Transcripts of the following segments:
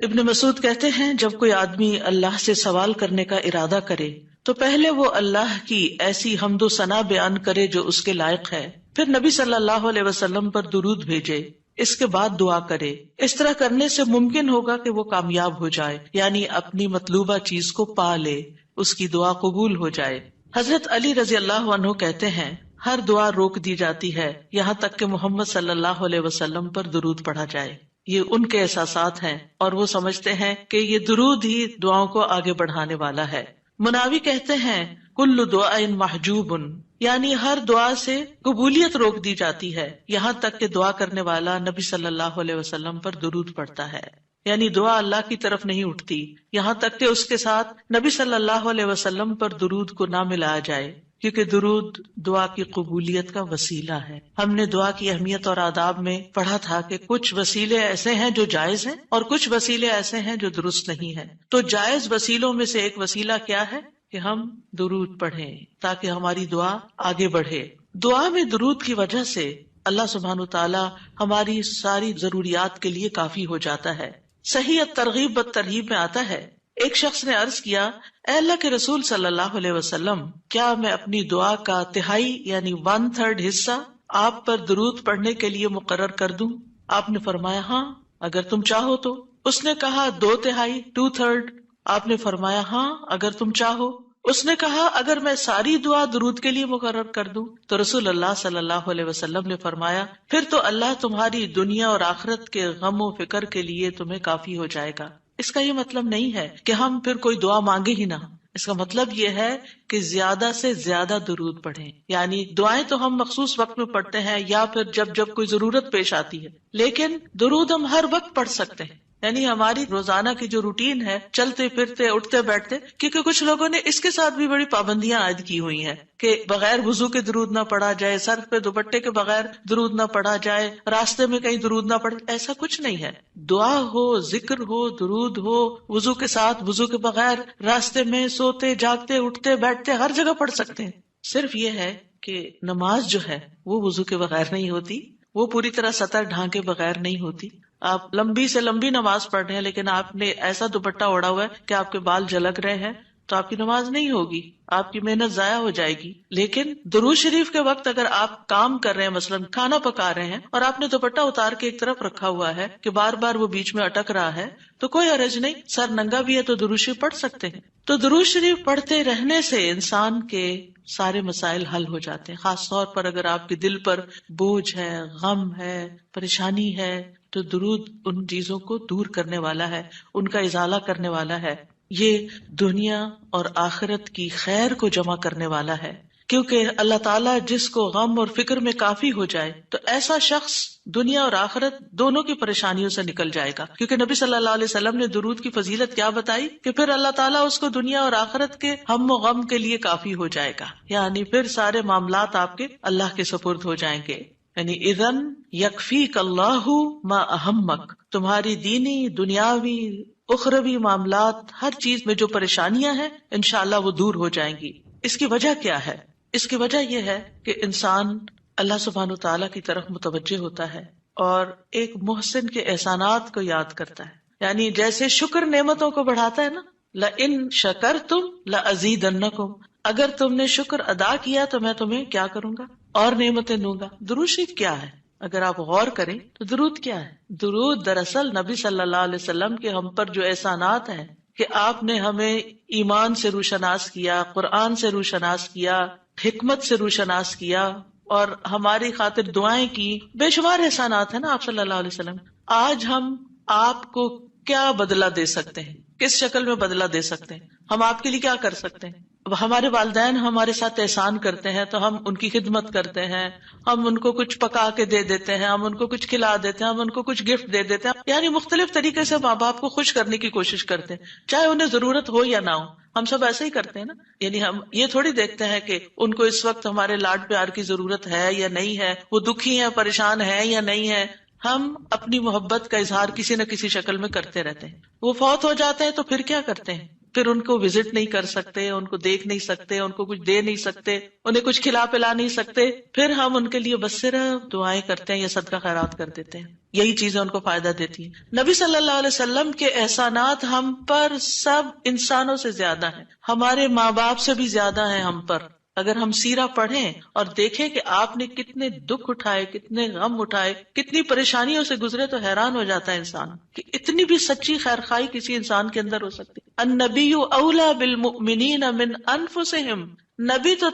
ابن مسعود کہتے ہیں جب کوئی آدمی اللہ سے سوال کرنے کا ارادہ کرے تو پہلے وہ اللہ کی ایسی حمد و ثنا بیان کرے جو اس کے لائق ہے، پھر نبی صلی اللہ علیہ وسلم پر درود بھیجے، اس کے بعد دعا کرے۔ اس طرح کرنے سے ممکن ہوگا کہ وہ کامیاب ہو جائے، یعنی اپنی مطلوبہ چیز کو پا لے، اس کی دعا قبول ہو جائے۔ حضرت علی رضی اللہ عنہ کہتے ہیں ہر دعا روک دی جاتی ہے یہاں تک کہ محمد صلی اللہ علیہ وسلم پر درود پڑھا جائے۔ یہ ان کے احساسات ہیں اور وہ سمجھتے ہیں کہ یہ درود ہی دعاؤں کو آگے بڑھانے والا ہے۔ مناوی کہتے ہیں کل دعاء محجوب، یعنی ہر دعا سے قبولیت روک دی جاتی ہے یہاں تک کہ دعا کرنے والا نبی صلی اللہ علیہ وسلم پر درود پڑھتا ہے، یعنی دعا اللہ کی طرف نہیں اٹھتی یہاں تک کہ اس کے ساتھ نبی صلی اللہ علیہ وسلم پر درود کو نہ ملایا جائے، کیونکہ درود دعا کی قبولیت کا وسیلہ ہے۔ ہم نے دعا کی اہمیت اور آداب میں پڑھا تھا کہ کچھ وسیلے ایسے ہیں جو جائز ہیں اور کچھ وسیلے ایسے ہیں جو درست نہیں ہیں۔ تو جائز وسیلوں میں سے ایک وسیلہ کیا ہے کہ ہم درود پڑھیں تاکہ ہماری دعا آگے بڑھے۔ دعا میں درود کی وجہ سے اللہ سبحانہ وتعالی ہماری ساری ضروریات کے لیے کافی ہو جاتا ہے۔ صحیح الترغیب والترہیب میں آتا ہے ایک شخص نے عرض کیا، اے اللہ کے رسول صلی اللہ علیہ وسلم، کیا میں اپنی دعا کا تہائی یعنی 1/3 حصہ آپ پر درود پڑھنے کے لیے مقرر کر دوں؟ آپ نے فرمایا ہاں اگر تم چاہو تو۔ اس نے کہا 2/3 2/3؟ آپ نے فرمایا ہاں اگر تم چاہو۔ اس نے کہا اگر میں ساری دعا درود کے لیے مقرر کر دوں؟ تو رسول اللہ صلی اللہ علیہ وسلم نے فرمایا پھر تو اللہ تمہاری دنیا اور آخرت کے غم و فکر کے لیے تمہیں کافی ہو جائے گا۔ اس کا یہ مطلب نہیں ہے کہ ہم پھر کوئی دعا مانگے ہی نہ، اس کا مطلب یہ ہے کہ زیادہ سے زیادہ درود پڑھیں، یعنی دعائیں تو ہم مخصوص وقت میں پڑھتے ہیں یا پھر جب کوئی ضرورت پیش آتی ہے، لیکن درود ہم ہر وقت پڑھ سکتے ہیں، یعنی ہماری روزانہ کی جو روٹین ہے، چلتے پھرتے اٹھتے بیٹھتے، کیونکہ کچھ لوگوں نے اس کے ساتھ بھی بڑی پابندیاں عائد کی ہوئی ہیں کہ بغیر وضو کے درود نہ پڑھا جائے، سر پہ دوپٹے کے بغیر درود نہ پڑھا جائے، راستے میں کہیں درود نہ پڑھے۔ ایسا کچھ نہیں ہے، دعا ہو، ذکر ہو، درود ہو، وضو کے ساتھ، وضو کے بغیر، راستے میں، سوتے جاگتے اٹھتے بیٹھتے ہر جگہ پڑھ سکتے ہیں۔ صرف یہ ہے کہ نماز جو ہے وہ وضو کے بغیر نہیں ہوتی، وہ پوری طرح سطر ڈھانکے بغیر نہیں ہوتی۔ آپ لمبی سے لمبی نماز پڑھ رہے ہیں لیکن آپ نے ایسا دوپٹہ اوڑا ہوا ہے کہ آپ کے بال جھلک رہے ہیں تو آپ کی نماز نہیں ہوگی، آپ کی محنت ضائع ہو جائے گی۔ لیکن درود شریف کے وقت اگر آپ کام کر رہے ہیں، مثلا کھانا پکا رہے ہیں اور آپ نے دوپٹہ اتار کے ایک طرف رکھا ہوا ہے کہ بار بار وہ بیچ میں اٹک رہا ہے، تو کوئی حرج نہیں، سر ننگا بھی ہے تو درود شریف پڑھ سکتے ہیں۔ تو درود شریف پڑھتے رہنے سے انسان کے سارے مسائل حل ہو جاتے ہیں، خاص طور پر اگر آپ کے دل پر بوجھ ہے، غم ہے، پریشانی ہے، تو درود ان چیزوں کو دور کرنے والا ہے، ان کا ازالہ کرنے والا ہے۔ یہ دنیا اور آخرت کی خیر کو جمع کرنے والا ہے، کیونکہ اللہ تعالیٰ جس کو غم اور فکر میں کافی ہو جائے تو ایسا شخص دنیا اور آخرت دونوں کی پریشانیوں سے نکل جائے گا، کیونکہ نبی صلی اللہ علیہ وسلم نے درود کی فضیلت کیا بتائی کہ پھر اللہ تعالیٰ اس کو دنیا اور آخرت کے ہم و غم کے لیے کافی ہو جائے گا، یعنی پھر سارے معاملات آپ کے اللہ کے سپرد ہو جائیں گے۔ یعنی اذن یکفیک اللہ ما اہمک، تمہاری دینی، دنیاوی، اخروی معاملات، ہر چیز میں جو پریشانیاں ہیں انشاءاللہ وہ دور ہو جائیں گی۔ اس کی وجہ کیا ہے؟ اس کی وجہ یہ ہے کہ انسان اللہ سبحانہ وتعالیٰ کی طرف متوجہ ہوتا ہے اور ایک محسن کے احسانات کو یاد کرتا ہے، یعنی جیسے شکر نعمتوں کو بڑھاتا ہے نا، لئن شکرتم لازیدنکم، اگر تم نے شکر ادا کیا تو میں تمہیں کیا کروں گا؟ اور نعمتیں دوں گا۔ درود شریف کیا ہے؟ اگر آپ غور کریں تو درود کیا ہے؟ درود دراصل نبی صلی اللہ علیہ وسلم کے ہم پر جو احسانات ہیں کہ آپ نے ہمیں ایمان سے روشناس کیا، قرآن سے روشناس کیا، حکمت سے روشناس کیا اور ہماری خاطر دعائیں کی، بے شمار احسانات ہیں نا آپ صلی اللہ علیہ وسلم۔ آج ہم آپ کو کیا بدلہ دے سکتے ہیں؟ کس شکل میں بدلہ دے سکتے ہیں؟ ہم آپ کے لیے کیا کر سکتے ہیں؟ ہمارے والدین ہمارے ساتھ احسان کرتے ہیں تو ہم ان کی خدمت کرتے ہیں، ہم ان کو کچھ پکا کے دے دیتے ہیں، ہم ان کو کچھ کھلا دیتے ہیں، ہم ان کو کچھ گفٹ دے دیتے ہیں، یعنی مختلف طریقے سے ماں باپ کو خوش کرنے کی کوشش کرتے ہیں، چاہے انہیں ضرورت ہو یا نہ ہو۔ ہم سب ایسے ہی کرتے ہیں نا، یعنی ہم یہ تھوڑی دیکھتے ہیں کہ ان کو اس وقت ہمارے لاڈ پیار کی ضرورت ہے یا نہیں ہے، وہ دکھی ہیں، پریشان ہیں یا نہیں ہے۔ ہم اپنی محبت کا اظہار کسی نہ کسی شکل میں کرتے رہتے ہیں۔ وہ فوت ہو جاتے ہیں تو پھر کیا کرتے ہیں؟ پھر ان کو وزٹ نہیں کر سکتے، ان کو دیکھ نہیں سکتے، ان کو کچھ دے نہیں سکتے، انہیں کچھ کھلا پلا نہیں سکتے، پھر ہم ان کے لیے بس صرف دعائیں کرتے ہیں یا صدقہ خیرات کر دیتے ہیں. یہی چیزیں ان کو فائدہ دیتی ہیں. نبی صلی اللہ علیہ وسلم کے احسانات ہم پر سب انسانوں سے زیادہ ہیں، ہمارے ماں باپ سے بھی زیادہ ہیں ہم پر. اگر ہم سیرہ پڑھیں اور دیکھیں کہ آپ نے کتنے دکھ اٹھائے، کتنے غم اٹھائے، کتنی پریشانیوں سے گزرے، تو حیران ہو جاتا ہے انسان کہ اتنی بھی سچی خیر خواہی کسی انسان کے اندر ہو سکتی. النبی اولی بالمؤمنین من انفسہم، نبی تو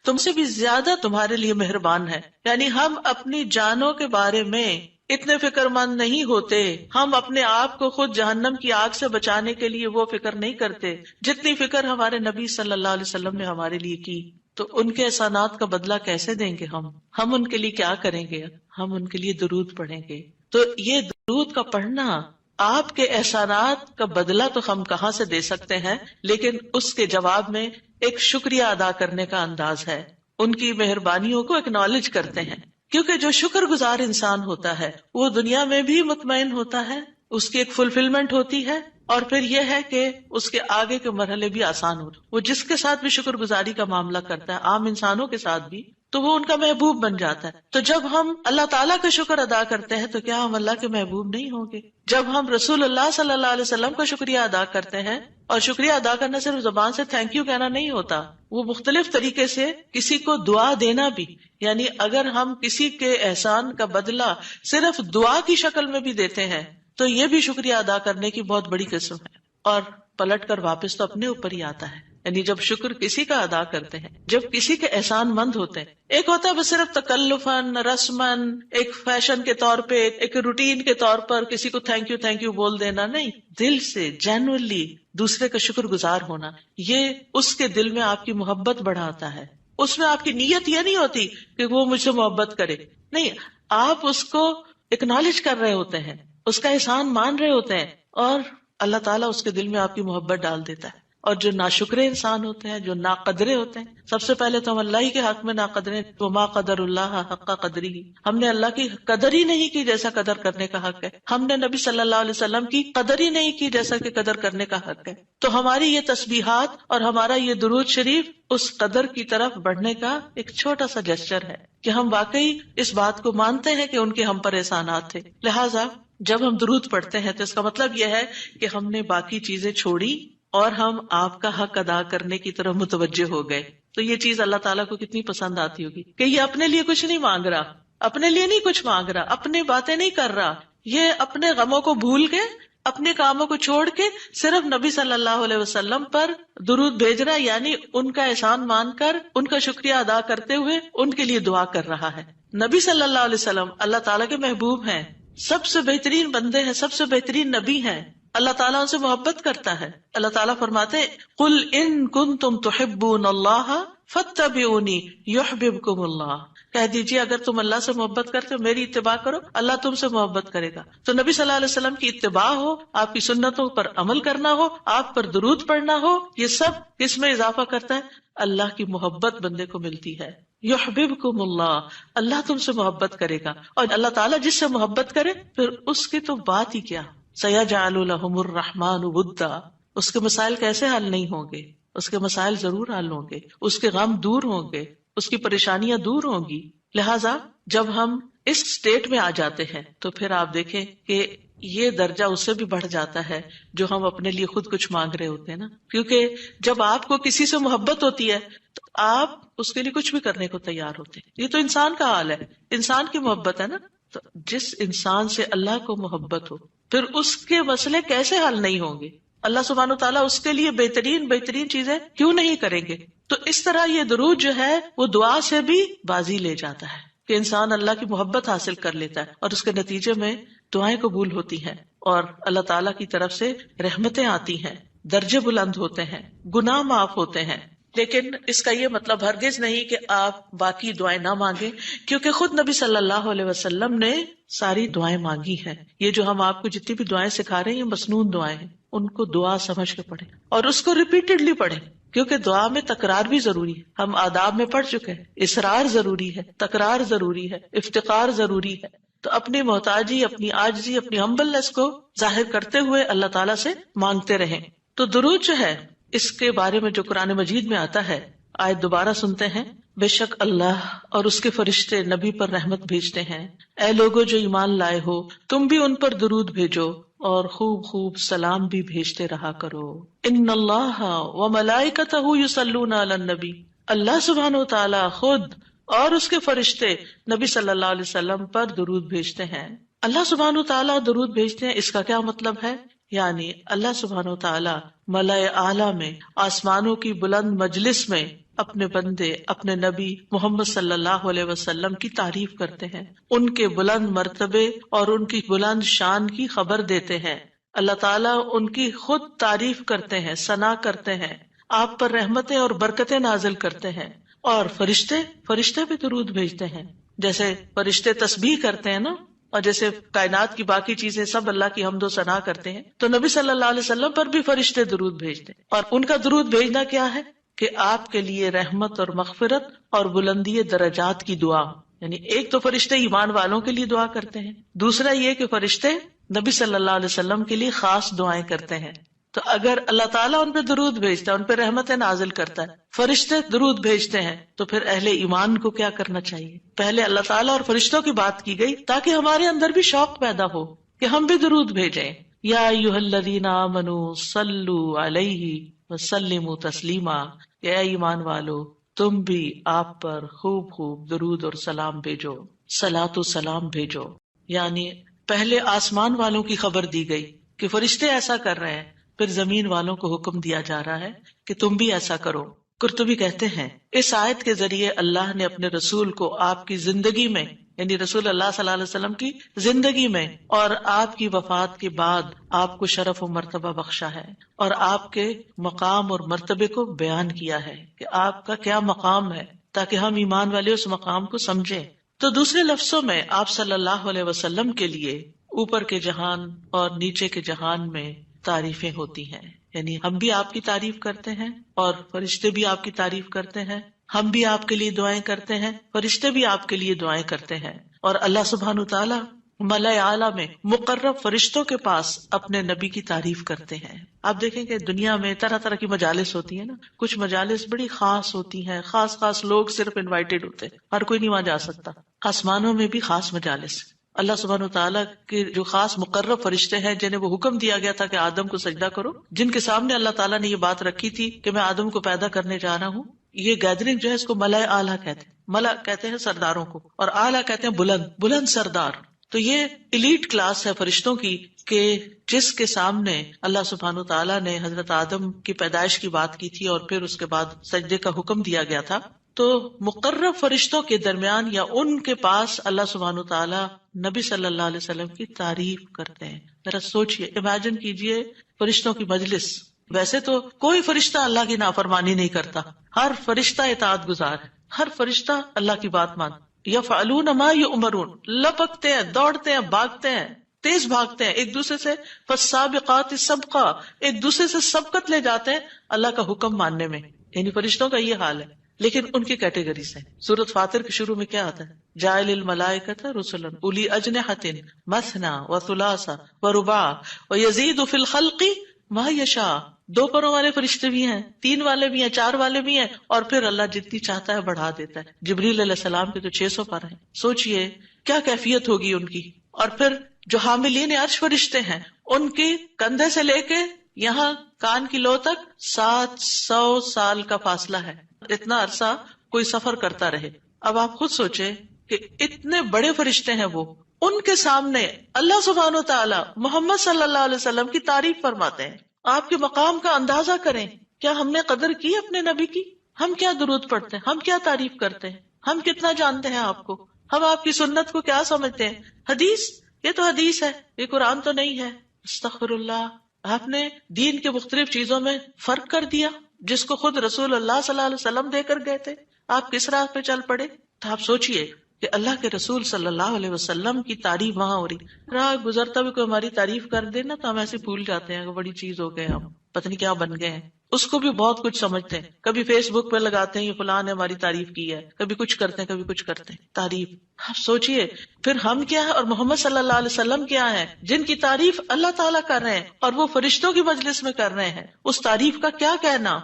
تم سے بھی زیادہ تمہارے لیے مہربان ہے. یعنی ہم اپنی جانوں کے بارے میں اتنے فکر مند نہیں ہوتے، ہم اپنے آپ کو خود جہنم کی آگ سے بچانے کے لیے وہ فکر نہیں کرتے جتنی فکر ہمارے نبی صلی اللہ علیہ وسلم نے ہمارے لیے کی. تو ان کے احسانات کا بدلہ کیسے دیں گے ہم ان کے لیے کیا کریں گے؟ ہم ان کے لیے درود پڑھیں گے. تو یہ درود کا پڑھنا، آپ کے احسانات کا بدلہ تو ہم کہاں سے دے سکتے ہیں، لیکن اس کے جواب میں ایک شکریہ ادا کرنے کا انداز ہے، ان کی مہربانیوں کو اکنالج کرتے ہیں. کیونکہ جو شکر گزار انسان ہوتا ہے وہ دنیا میں بھی مطمئن ہوتا ہے، اس کی ایک فلفلمنٹ ہوتی ہے، اور پھر یہ ہے کہ اس کے آگے کے مرحلے بھی آسان ہوتے. وہ جس کے ساتھ بھی شکر گزاری کا معاملہ کرتا ہے، عام انسانوں کے ساتھ بھی، تو وہ ان کا محبوب بن جاتا ہے. تو جب ہم اللہ تعالیٰ کا شکر ادا کرتے ہیں تو کیا ہم اللہ کے محبوب نہیں ہوں گے؟ جب ہم رسول اللہ صلی اللہ علیہ وسلم کا شکریہ ادا کرتے ہیں، اور شکریہ ادا کرنا صرف زبان سے تھینک یو کہنا نہیں ہوتا، وہ مختلف طریقے سے کسی کو دعا دینا بھی. یعنی اگر ہم کسی کے احسان کا بدلہ صرف دعا کی شکل میں بھی دیتے ہیں تو یہ بھی شکریہ ادا کرنے کی بہت بڑی قسم ہے، اور پلٹ کر واپس تو اپنے اوپر ہی آتا ہے. یعنی جب شکر کسی کا ادا کرتے ہیں، جب کسی کے احسان مند ہوتے ہیں، ایک ہوتا ہے بس صرف تکلفاً رسماً ایک فیشن کے طور پہ، ایک روٹین کے طور پر کسی کو تھینک یو بول دینا، نہیں، دل سے جینوئنلی دوسرے کا شکر گزار ہونا، یہ اس کے دل میں آپ کی محبت بڑھاتا ہے. اس میں آپ کی نیت یہ نہیں ہوتی کہ وہ مجھ سے محبت کرے، نہیں، آپ اس کو اکنالج کر رہے ہوتے ہیں، اس کا احسان مان رہے ہوتے ہیں، اور اللہ تعالیٰ اس کے دل میں آپ کی محبت ڈال دیتا ہے. اور جو ناشکرے انسان ہوتے ہیں، جو ناقدرے ہوتے ہیں، سب سے پہلے تو ہم اللہ ہی کے حق میں ناقدرے، وما قدر اللہ حق قدری، ہم نے اللہ کی قدر ہی نہیں کی جیسا قدر کرنے کا حق ہے. ہم نے نبی صلی اللہ علیہ وسلم کی قدر ہی نہیں کی جیسا کہ قدر کرنے کا حق ہے. تو ہماری یہ تسبیحات اور ہمارا یہ درود شریف اس قدر کی طرف بڑھنے کا ایک چھوٹا سا جسچر ہے کہ ہم واقعی اس بات کو مانتے ہیں کہ ان کے ہم پر احسانات تھے. لہٰذا جب ہم درود پڑھتے ہیں تو اس کا مطلب یہ ہے کہ ہم نے باقی چیزیں چھوڑی اور ہم آپ کا حق ادا کرنے کی طرف متوجہ ہو گئے. تو یہ چیز اللہ تعالیٰ کو کتنی پسند آتی ہوگی کہ یہ اپنے لیے کچھ نہیں مانگ رہا، اپنے لیے نہیں کچھ مانگ رہا، اپنی باتیں نہیں کر رہا، یہ اپنے غموں کو بھول کے، اپنے کاموں کو چھوڑ کے صرف نبی صلی اللہ علیہ وسلم پر درود بھیج رہا، یعنی ان کا احسان مان کر ان کا شکریہ ادا کرتے ہوئے ان کے لیے دعا کر رہا ہے. نبی صلی اللہ علیہ وسلم اللہ تعالیٰ کے محبوب ہیں، سب سے بہترین بندے ہیں، سب سے بہترین نبی ہیں. اللہ تعالیٰ ان سے محبت کرتا ہے. اللہ تعالیٰ فرماتے ہیں قل ان کنتم تحبون اللہ فاتبعونی یحببکم اللہ، کہہ دیجیے اگر تم اللہ سے محبت کرتے ہو میری اتباع کرو، اللہ تم سے محبت کرے گا. تو نبی صلی اللہ علیہ وسلم کی اتباع ہو، آپ کی سنتوں پر عمل کرنا ہو، آپ پر درود پڑھنا ہو، یہ سب کس میں اضافہ کرتا ہے؟ اللہ کی محبت بندے کو ملتی ہے. یحببکم اللہ، اللہ تم سے محبت کرے گا. اور اللہ تعالیٰ جس سے محبت کرے پھر اس کی تو بات ہی کیا، سیجعل لہم الرحمن ودا، اس کے مسائل کیسے حل نہیں ہوں گے؟ اس کے مسائل ضرور حل ہوں گے، اس کے غم دور ہوں گے، اس کی پریشانیاں دور ہوں گی. لہٰذا جب ہم اس سٹیٹ میں آ جاتے ہیں تو پھر آپ دیکھیں کہ یہ درجہ اس سے بھی بڑھ جاتا ہے جو ہم اپنے لیے خود کچھ مانگ رہے ہوتے ہیں نا. کیونکہ جب آپ کو کسی سے محبت ہوتی ہے تو آپ اس کے لیے کچھ بھی کرنے کو تیار ہوتے ہیں. یہ تو انسان کا حال ہے، انسان کی محبت ہے نا. تو جس انسان سے اللہ کو محبت ہو پھر اس کے مسئلے کیسے حل نہیں ہوں گے؟ اللہ سبحانہ و تعالیٰ اس کے لیے بہترین چیزیں کیوں نہیں کریں گے؟ تو اس طرح یہ درود جو ہے وہ دعا سے بھی بازی لے جاتا ہے کہ انسان اللہ کی محبت حاصل کر لیتا ہے، اور اس کے نتیجے میں دعائیں قبول ہوتی ہیں، اور اللہ تعالیٰ کی طرف سے رحمتیں آتی ہیں، درجے بلند ہوتے ہیں، گناہ معاف ہوتے ہیں. لیکن اس کا یہ مطلب ہرگز نہیں کہ آپ باقی دعائیں نہ مانگیں، کیونکہ خود نبی صلی اللہ علیہ وسلم نے ساری دعائیں مانگی ہیں. یہ جو ہم آپ کو جتنی بھی دعائیں سکھا رہے ہیں یہ مسنون دعائیں ہیں، ان کو دعا سمجھ کے پڑھیں اور اس کو ریپیٹڈلی پڑھیں، کیونکہ دعا میں تکرار بھی ضروری ہے. ہم آداب میں پڑھ چکے ہیں، اصرار ضروری ہے، تکرار ضروری ہے، افتقار ضروری ہے. تو اپنی محتاجی، اپنی عاجزی، اپنی ہمبلنس کو ظاہر کرتے ہوئے اللہ تعالیٰ سے مانگتے رہیں. تو درود جو ہے اس کے بارے میں جو قرآن مجید میں آتا ہے، آیت دوبارہ سنتے ہیں، بے شک اللہ اور اس کے فرشتے نبی پر رحمت بھیجتے ہیں، اے لوگو جو ایمان لائے ہو تم بھی ان پر درود بھیجو اور خوب خوب سلام بھی بھیجتے رہا کرو۔ ان اللہ وملائکتہ یصلون علی النبی، اللہ سبحانہ وتعالی خود اور اس کے فرشتے نبی صلی اللہ علیہ وسلم پر درود بھیجتے ہیں۔ اللہ سبحانہ وتعالی درود بھیجتے ہیں، اس کا کیا مطلب ہے؟ یعنی اللہ سبحانہ وتعالی ملائے اعلیٰ میں، آسمانوں کی بلند مجلس میں اپنے بندے، اپنے نبی محمد صلی اللہ علیہ وسلم کی تعریف کرتے ہیں، ان کے بلند مرتبے اور ان کی بلند شان کی خبر دیتے ہیں۔ اللہ تعالیٰ ان کی خود تعریف کرتے ہیں، ثنا کرتے ہیں، آپ پر رحمتیں اور برکتیں نازل کرتے ہیں۔ اور فرشتے بھی درود بھیجتے ہیں، جیسے فرشتے تسبیح کرتے ہیں نا، اور جیسے کائنات کی باقی چیزیں سب اللہ کی حمد و ثنا کرتے ہیں، تو نبی صلی اللہ علیہ وسلم پر بھی فرشتے درود بھیجتے ہیں۔ اور ان کا درود بھیجنا کیا ہے کہ آپ کے لیے رحمت اور مغفرت اور بلندی درجات کی دعا، یعنی ایک تو فرشتے ایمان والوں کے لیے دعا کرتے ہیں، دوسرا یہ کہ فرشتے نبی صلی اللہ علیہ وسلم کے لیے خاص دعائیں کرتے ہیں۔ تو اگر اللہ تعالیٰ ان پہ درود بھیجتا ہے، ان پہ رحمتیں نازل کرتا ہے، فرشتے درود بھیجتے ہیں، تو پھر اہل ایمان کو کیا کرنا چاہیے؟ پہلے اللہ تعالیٰ اور فرشتوں کی بات کی گئی تاکہ ہمارے اندر بھی شوق پیدا ہو کہ ہم بھی درود بھیجیں۔ یا ایھا الذین آمنوا صلوا علیہ وسلموا تسلیما، اے ایمان والو تم بھی آپ پر خوب خوب درود اور سلام بھیجو، صلاۃ و سلام بھیجو۔ یعنی پہلے آسمان والوں کی خبر دی گئی کہ فرشتے ایسا کر رہے ہیں، پھر زمین والوں کو حکم دیا جا رہا ہے کہ تم بھی ایسا کرو۔ قرطبی کہتے ہیں اس آیت کے ذریعے اللہ نے اپنے رسول کو آپ کی زندگی میں، یعنی رسول اللہ صلی اللہ علیہ وسلم کی زندگی میں اور آپ کی وفات کے بعد آپ کو شرف و مرتبہ بخشا ہے، اور آپ کے مقام اور مرتبے کو بیان کیا ہے کہ آپ کا کیا مقام ہے، تاکہ ہم ایمان والے اس مقام کو سمجھیں۔ تو دوسرے لفظوں میں آپ صلی اللہ علیہ وسلم کے لیے اوپر کے جہان اور نیچے کے جہان میں تعریفیں ہوتی ہیں، یعنی ہم بھی آپ کی تعریف کرتے ہیں اور فرشتے بھی آپ کی تعریف کرتے ہیں، ہم بھی آپ کے لیے دعائیں کرتے ہیں، فرشتے بھی آپ کے لیے دعائیں کرتے ہیں، اور اللہ سبحانہ تعالیٰ ملائے اعلیٰ میں مقرب فرشتوں کے پاس اپنے نبی کی تعریف کرتے ہیں۔ آپ دیکھیں کہ دنیا میں طرح طرح کی مجالس ہوتی ہیں نا، کچھ مجالس بڑی خاص ہوتی ہیں، خاص لوگ صرف انوائٹڈ ہوتے ہیں، ہر کوئی نہیں وہاں جا سکتا۔ آسمانوں میں بھی خاص مجالس، اللہ سبحانہ وتعالیٰ کے جو خاص مقرب فرشتے ہیں جنہیں وہ حکم دیا گیا تھا کہ آدم کو سجدہ کرو، جن کے سامنے اللہ تعالیٰ نے یہ بات رکھی تھی کہ میں آدم کو پیدا کرنے جا رہا ہوں۔ یہ گیدرنگ جو ہے اس کو ملائے اعلیٰ کہتے ہیں، ملا کہتے ہیں سرداروں کو، اور اعلیٰ کہتے ہیں بلند سردار۔ تو یہ ایلیٹ کلاس ہے فرشتوں کی کہ جس کے سامنے اللہ سبحانہ وتعالیٰ نے حضرت آدم کی پیدائش کی بات کی تھی اور پھر اس کے بعد سجدے کا حکم دیا گیا تھا، تو مقرب فرشتوں کے درمیان یا ان کے پاس اللہ سبحانہ وتعالیٰ نبی صلی اللہ علیہ وسلم کی تعریف کرتے ہیں۔ ذرا سوچئے، امیجن کیجئے فرشتوں کی مجلس۔ ویسے تو کوئی فرشتہ اللہ کی نافرمانی نہیں کرتا، ہر فرشتہ اطاعت گزار ہے، ہر فرشتہ اللہ کی بات مانتا۔ یفعلون ما یؤمرون، لپکتے ہیں، دوڑتے ہیں، بھاگتے ہیں، تیز بھاگتے ہیں ایک دوسرے سے، فالسابقات سبقا، ایک دوسرے سے سبقت لے جاتے ہیں اللہ کا حکم ماننے میں، یعنی فرشتوں کا یہ حال ہے۔ لیکن ان کی کیٹیگریز ہیں۔ سورۃ فاطر کے شروع میں کیا آتا ہے؟ جاعل الملائکۃ رسلا اولی اجنحۃ مثنی وثلاث ورباع ویزید فی الخلق ما یشاء۔ 2 پروں والے فرشتے بھی ہیں، 3 والے بھی ہیں، 4 والے بھی ہیں، اور پھر اللہ جتنی چاہتا ہے بڑھا دیتا ہے۔ جبریل علیہ السلام کے تو 600 پر ہیں، سوچئے کیا کیفیت ہوگی ان کی۔ اور پھر جو حاملین عرش فرشتے ہیں، ان کے کندھے سے لے کے یہاں کان کی لو تک 700 سال کا فاصلہ ہے، اتنا عرصہ کوئی سفر کرتا رہے۔ اب آپ خود سوچیں کہ اتنے بڑے فرشتے ہیں وہ، ان کے سامنے اللہ سبحانہ وتعالی محمد صلی اللہ علیہ وسلم کی تعریف فرماتے ہیں۔ آپ کے مقام کا اندازہ کریں، کیا ہم نے قدر کی اپنے نبی کی؟ ہم کیا درود پڑھتے ہیں، ہم کیا تعریف کرتے ہیں، ہم کتنا جانتے ہیں آپ کو، ہم آپ کی سنت کو کیا سمجھتے ہیں؟ حدیث، یہ تو حدیث ہے، یہ قرآن تو نہیں ہے۔ استغفر اللہ، آپ نے دین کے مختلف چیزوں میں فرق کر دیا جس کو خود رسول اللہ صلی اللہ علیہ وسلم دے کر گئے تھے، آپ کس راہ پہ چل پڑے؟ تو آپ سوچئے کہ اللہ کے رسول صلی اللہ علیہ وسلم کی تعریف وہاں ہو رہی، راہ گزرتا بھی کوئی ہماری تعریف کر دے نا تو ہم ایسے بھول جاتے ہیں کہ بڑی چیز ہو گئے ہم۔ پتہ نہیں کیا بن گئے ہیں، اس کو بھی بہت کچھ سمجھتے ہیں. کبھی فیس بک پہ لگاتے ہیں یہ فلاں نے ہماری تعریف کی ہے، کبھی کچھ کرتے ہیں کبھی کچھ کرتے ہیں. تعریف، آپ سوچئے پھر ہم کیا ہے اور محمد صلی اللہ علیہ وسلم کیا ہے جن کی تعریف اللہ تعالیٰ کر رہے ہیں اور وہ فرشتوں کی مجلس میں کر رہے ہیں، اس تعریف کا کیا کہنا.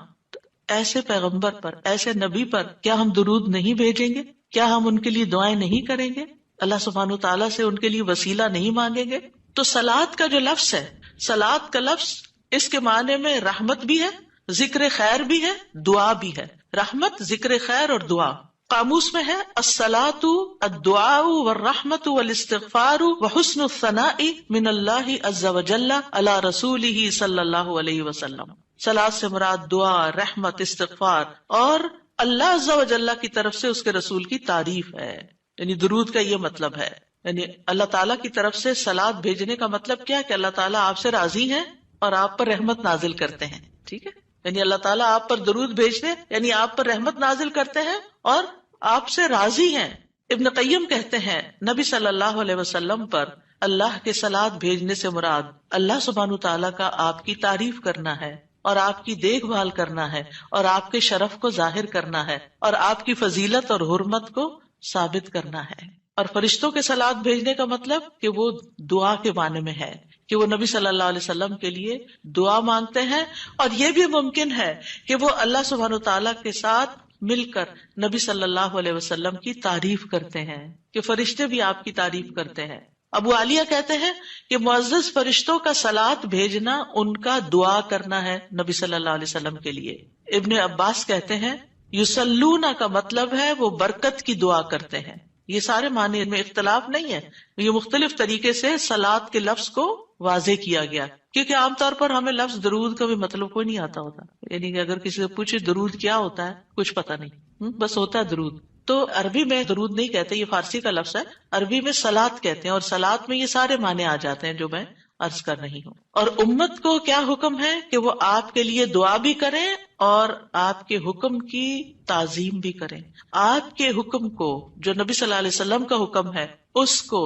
ایسے پیغمبر پر، ایسے نبی پر کیا ہم درود نہیں بھیجیں گے؟ کیا ہم ان کے لیے دعائیں نہیں کریں گے؟ اللہ سبحانہ تعالیٰ سے ان کے لیے وسیلہ نہیں مانگیں گے؟ تو صلاۃ کا جو لفظ ہے، صلاۃ کا لفظ اس کے معنی میں رحمت بھی ہے، ذکر خیر بھی ہے، دعا بھی ہے. رحمت، ذکر خیر اور دعا. قاموس میں ہے الصلاۃ الدعاء والرحمت والاستغفار وحسن الثناء من اللہ عز وجل علی رسولہ صلی اللہ علیہ وسلم. صلاۃ سے مراد دعا، رحمت، استغفار اور اللہ عز وجل کی طرف سے اس کے رسول کی تعریف ہے. یعنی درود کا یہ مطلب ہے، یعنی اللہ تعالیٰ کی طرف سے صلاۃ بھیجنے کا مطلب کیا کہ اللہ تعالیٰ آپ سے راضی ہیں اور آپ پر رحمت نازل کرتے ہیں. ٹھیک ہے، یعنی اللہ تعالیٰ آپ پر درود بھیجتے یعنی آپ پر رحمت نازل کرتے ہیں اور آپ سے راضی ہیں. ابن قیم کہتے ہیں نبی صلی اللہ علیہ وسلم پر اللہ کے صلاۃ بھیجنے سے مراد اللہ سبحانہ تعالیٰ کا آپ کی تعریف کرنا ہے اور آپ کی دیکھ بھال کرنا ہے اور آپ کے شرف کو ظاہر کرنا ہے اور آپ کی فضیلت اور حرمت کو ثابت کرنا ہے. اور فرشتوں کے صلاۃ بھیجنے کا مطلب کہ وہ دعا کے معنی میں ہے کہ وہ نبی صلی اللہ علیہ وسلم کے لیے دعا مانگتے ہیں. اور یہ بھی ممکن ہے کہ وہ اللہ سبحانہ تعالیٰ کے ساتھ مل کر نبی صلی اللہ علیہ وسلم کی تعریف کرتے ہیں کہ فرشتے بھی آپ کی تعریف کرتے ہیں. ابو عالیہ کہتے ہیں کہ معزز فرشتوں کا صلاۃ بھیجنا ان کا دعا کرنا ہے نبی صلی اللہ علیہ وسلم کے لیے. ابن عباس کہتے ہیں یصلون کا مطلب ہے وہ برکت کی دعا کرتے ہیں. یہ سارے معنی میں اختلاف نہیں ہے، یہ مختلف طریقے سے صلاۃ کے لفظ کو واضح کیا گیا، کیونکہ عام طور پر ہمیں لفظ درود کا بھی مطلب کوئی نہیں آتا ہوتا. یعنی کہ اگر کسی سے پوچھے درود کیا ہوتا ہے، کچھ پتا نہیں، بس ہوتا ہے درود. تو عربی میں درود نہیں کہتے، یہ فارسی کا لفظ ہے. عربی میں صلاۃ کہتے ہیں اور صلاۃ میں یہ سارے معنی آ جاتے ہیں جو میں عرض کر رہی ہوں. اور امت کو کیا حکم ہے کہ وہ آپ کے لیے دعا بھی کریں اور آپ کے حکم کی تعظیم بھی کریں. آپ کے حکم کو، جو نبی صلی اللہ علیہ وسلم کا حکم ہے، اس کو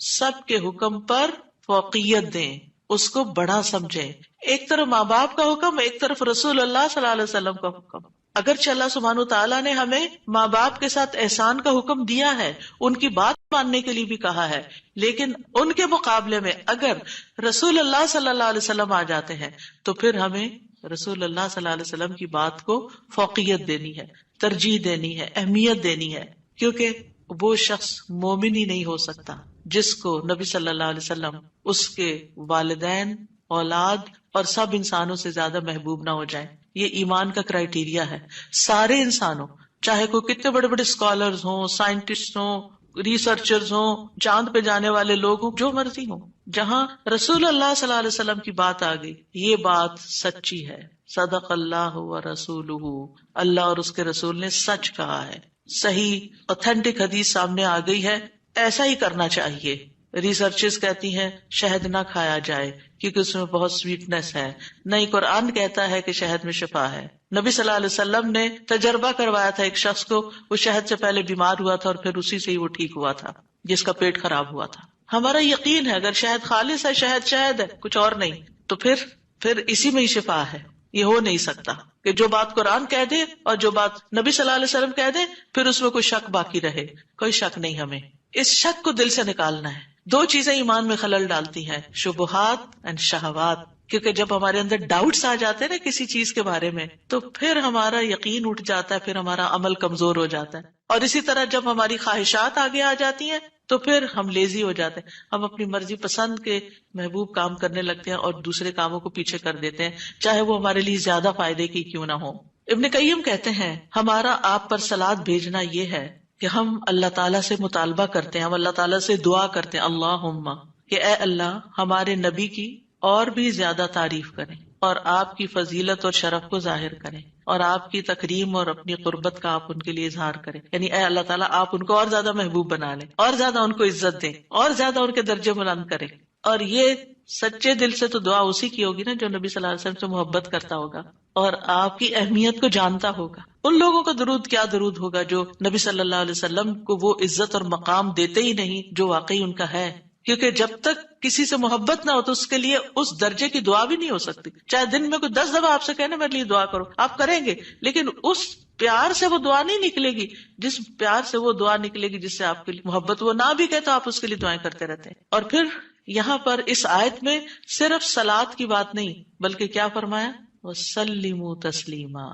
سب کے حکم پر فوقیت دیں، اس کو بڑا سمجھیں. ایک طرف ماں باپ کا حکم، ایک طرف رسول اللہ صلی اللہ علیہ وسلم کا حکم. اگرچہ اللہ سبحانہ تعالیٰ نے ہمیں ماں باپ کے ساتھ احسان کا حکم دیا ہے، ان کی بات ماننے کے لیے بھی کہا ہے، لیکن ان کے مقابلے میں اگر رسول اللہ صلی اللہ علیہ وسلم آ جاتے ہیں تو پھر ہمیں رسول اللہ صلی اللہ علیہ وسلم کی بات کو فوقیت دینی ہے، ترجیح دینی ہے، اہمیت دینی ہے. کیونکہ وہ شخص مومن ہی نہیں ہو سکتا جس کو نبی صلی اللہ علیہ وسلم اس کے والدین، اولاد اور سب انسانوں سے زیادہ محبوب نہ ہو جائیں. یہ ایمان کا کرائیٹیریا ہے. سارے انسانوں، چاہے کوئی کتنے بڑے بڑے اسکالرز ہوں، سائنٹسٹ ہوں، ریسرچرز ہوں، چاند پہ جانے والے لوگ ہوں، جو مرضی ہوں، جہاں رسول اللہ صلی اللہ علیہ وسلم کی بات آ گئی، یہ بات سچی ہے. صدق اللہ و رسولہ، اللہ اور اس کے رسول نے سچ کہا ہے. صحیح اوتھینٹک حدیث سامنے آ گئی ہے، ایسا ہی کرنا چاہیے. ریسرچز کہتی ہیں شہد نہ کھایا جائے کیونکہ اس میں بہت سویٹنس ہے. نہیں، قرآن کہتا ہے کہ شہد میں شفا ہے. نبی صلی اللہ علیہ وسلم نے تجربہ کروایا تھا ایک شخص کو، وہ شہد سے پہلے بیمار ہوا تھا اور پھر اسی سے ہی وہ ٹھیک ہوا تھا جس کا پیٹ خراب ہوا تھا. ہمارا یقین ہے اگر شہد خالص ہے، شہد شہد ہے، کچھ اور نہیں، تو پھر اسی میں ہی شفا ہے. یہ ہو نہیں سکتا کہ جو بات قرآن کہہ دے اور جو بات نبی صلی اللہ علیہ وسلم کہہ دے پھر اس میں کوئی شک باقی رہے. کوئی شک نہیں. ہمیں اس شک کو دل سے نکالنا ہے. دو چیزیں ایمان میں خلل ڈالتی ہیں، شبہات اور شہوات. کیونکہ جب ہمارے اندر ڈاؤٹس آ جاتے ہیں نا کسی چیز کے بارے میں، تو پھر ہمارا یقین اٹھ جاتا ہے، پھر ہمارا عمل کمزور ہو جاتا ہے. اور اسی طرح جب ہماری خواہشات آگے آ جاتی ہیں تو پھر ہم لیزی ہو جاتے ہیں، ہم اپنی مرضی پسند کے محبوب کام کرنے لگتے ہیں اور دوسرے کاموں کو پیچھے کر دیتے ہیں، چاہے وہ ہمارے لیے زیادہ فائدے کی کیوں نہ ہو. ابن قیم کہتے ہیں ہمارا آپ پر صلاۃ بھیجنا یہ ہے کہ ہم اللہ تعالیٰ سے مطالبہ کرتے ہیں، ہم اللہ تعالیٰ سے دعا کرتے ہیں، اللہم، کہ اے اللہ ہمارے نبی کی اور بھی زیادہ تعریف کریں اور آپ کی فضیلت اور شرف کو ظاہر کریں اور آپ کی تکریم اور اپنی قربت کا آپ ان کے لیے اظہار کریں. یعنی اے اللہ تعالیٰ آپ ان کو اور زیادہ محبوب بنا لیں، اور زیادہ ان کو عزت دیں، اور زیادہ ان کے درجے بلند کریں. اور یہ سچے دل سے تو دعا اسی کی ہوگی نا جو نبی صلی اللہ علیہ وسلم سے محبت کرتا ہوگا اور آپ کی اہمیت کو جانتا ہوگا. ان لوگوں کا درود کیا درود ہوگا جو نبی صلی اللہ علیہ وسلم کو وہ عزت اور مقام دیتے ہی نہیں جو واقعی ان کا ہے. کیونکہ جب تک کسی سے محبت نہ ہو تو اس کے لیے اس درجے کی دعا بھی نہیں ہو سکتی. چاہے دن میں کوئی 10 دفعہ آپ سے کہنے میرے لیے دعا کرو، آپ کریں گے، لیکن اس پیار سے وہ دعا نہیں نکلے گی جس پیار سے وہ دعا نکلے گی جس سے آپ کے لیے محبت. وہ نہ بھی کہ تو آپ اس کے لیے دعائیں کرتے رہتے ہیں. اور پھر یہاں پر اس آیت میں صرف صلاۃ کی بات نہیں بلکہ کیا فرمایا؟ وَسَلِّمُوا تَسْلِيمًا.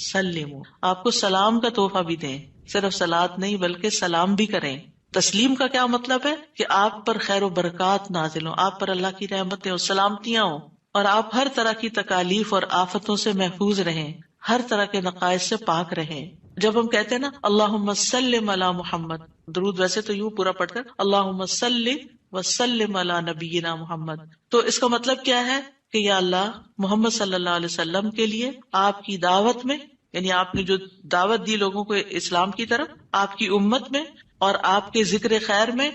سلموا، آپ کو سلام کا تحفہ بھی دیں. صرف صلاۃ نہیں بلکہ سلام بھی کریں. تسلیم کا کیا مطلب ہے؟ کہ آپ پر خیر و برکات نازل ہوں، آپ پر اللہ کی رحمتیں اور سلامتیاں ہوں، اور آپ ہر طرح کی تکالیف اور آفتوں سے محفوظ رہیں، ہر طرح کے نقائص سے پاک رہیں. جب ہم کہتے ہیں نا اللہم سلم علی محمد، درود ویسے تو یوں پورا پڑھ کر اللہم صلی وسلم علی نبینا محمد، تو اس کا مطلب کیا ہے کہ یا اللہ محمد صلی اللہ علیہ وسلم کے لیے آپ کی دعوت میں، یعنی آپ نے جو دعوت دی لوگوں کو اسلام کی طرف، آپ کی امت میں اور آپ کے ذکر خیر میں